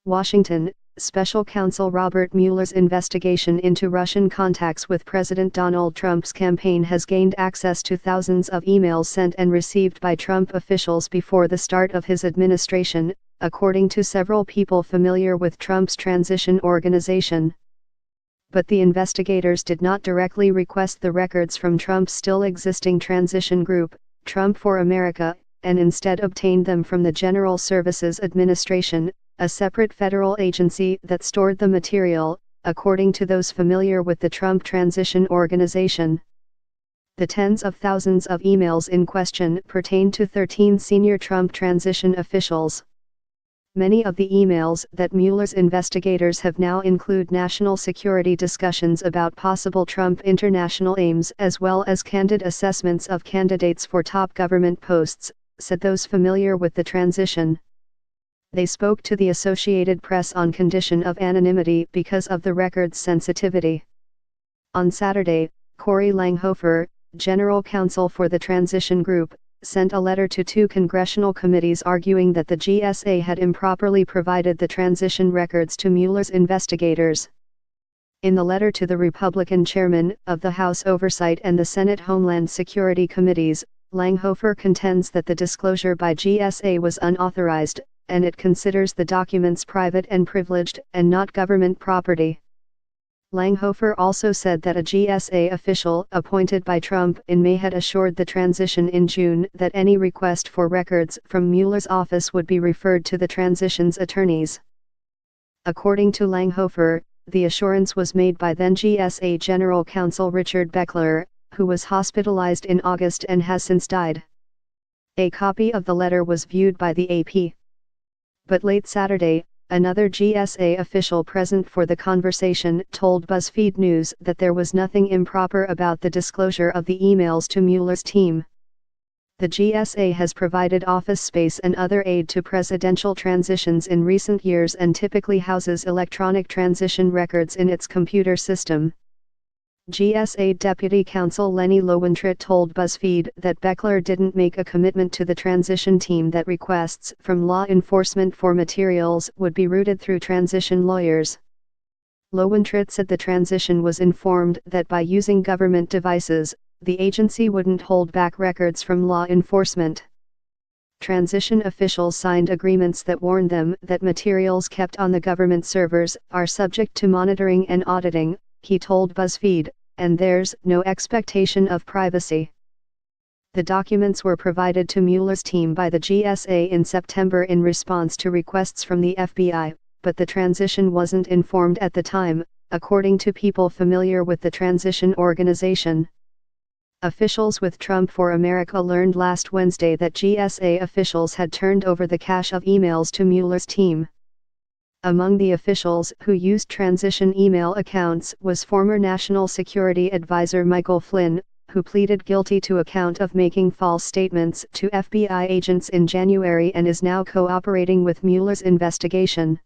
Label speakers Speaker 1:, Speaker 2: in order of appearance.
Speaker 1: Washington, Special Counsel Robert Mueller's investigation into Russian contacts with President Donald Trump's campaign has gained access to thousands of emails sent and received by Trump officials before the start of his administration, according to several people familiar with Trump's transition organization. But the investigators did not directly request the records from Trump's still existing transition group, Trump for America, and instead obtained them from the General Services Administration, a separate federal agency that stored the material, according to those familiar with the Trump Transition Organization. The tens of thousands of emails in question pertain to 13 senior Trump transition officials. Many of the emails that Mueller's investigators have now include national security discussions about possible Trump international aims as well as candid assessments of candidates for top government posts, said those familiar with the transition. They spoke to the Associated Press on condition of anonymity because of the record's sensitivity. On Saturday, Corey Langhofer, general counsel for the transition group, sent a letter to 2 congressional committees arguing that the GSA had improperly provided the transition records to Mueller's investigators. In the letter to the Republican chairman of the House Oversight and the Senate Homeland Security Committees, Langhofer contends that the disclosure by GSA was unauthorized, and it considers the documents private and privileged and not government property. Langhofer also said that a GSA official appointed by Trump in May had assured the transition in June that any request for records from Mueller's office would be referred to the transition's attorneys. According to Langhofer, the assurance was made by then GSA General Counsel Richard Beckler, who was hospitalized in August and has since died. A copy of the letter was viewed by the AP. But late Saturday, another GSA official present for the conversation told BuzzFeed News that there was nothing improper about the disclosure of the emails to Mueller's team. The GSA has provided office space and other aid to presidential transitions in recent years and typically houses electronic transition records in its computer system. GSA Deputy Counsel Lenny Lowentritt told BuzzFeed that Beckler didn't make a commitment to the transition team that requests from law enforcement for materials would be routed through transition lawyers. Lowentritt said the transition was informed that by using government devices, the agency wouldn't hold back records from law enforcement. Transition officials signed agreements that warn them that materials kept on the government servers are subject to monitoring and auditing, he told BuzzFeed, and there's no expectation of privacy. The documents were provided to Mueller's team by the GSA in September in response to requests from the FBI, but the transition wasn't informed at the time, according to people familiar with the transition organization. Officials with Trump for America learned last Wednesday that GSA officials had turned over the cache of emails to Mueller's team. Among the officials who used transition email accounts was former National Security Advisor Michael Flynn, who pleaded guilty to a count of making false statements to FBI agents in January and is now cooperating with Mueller's investigation.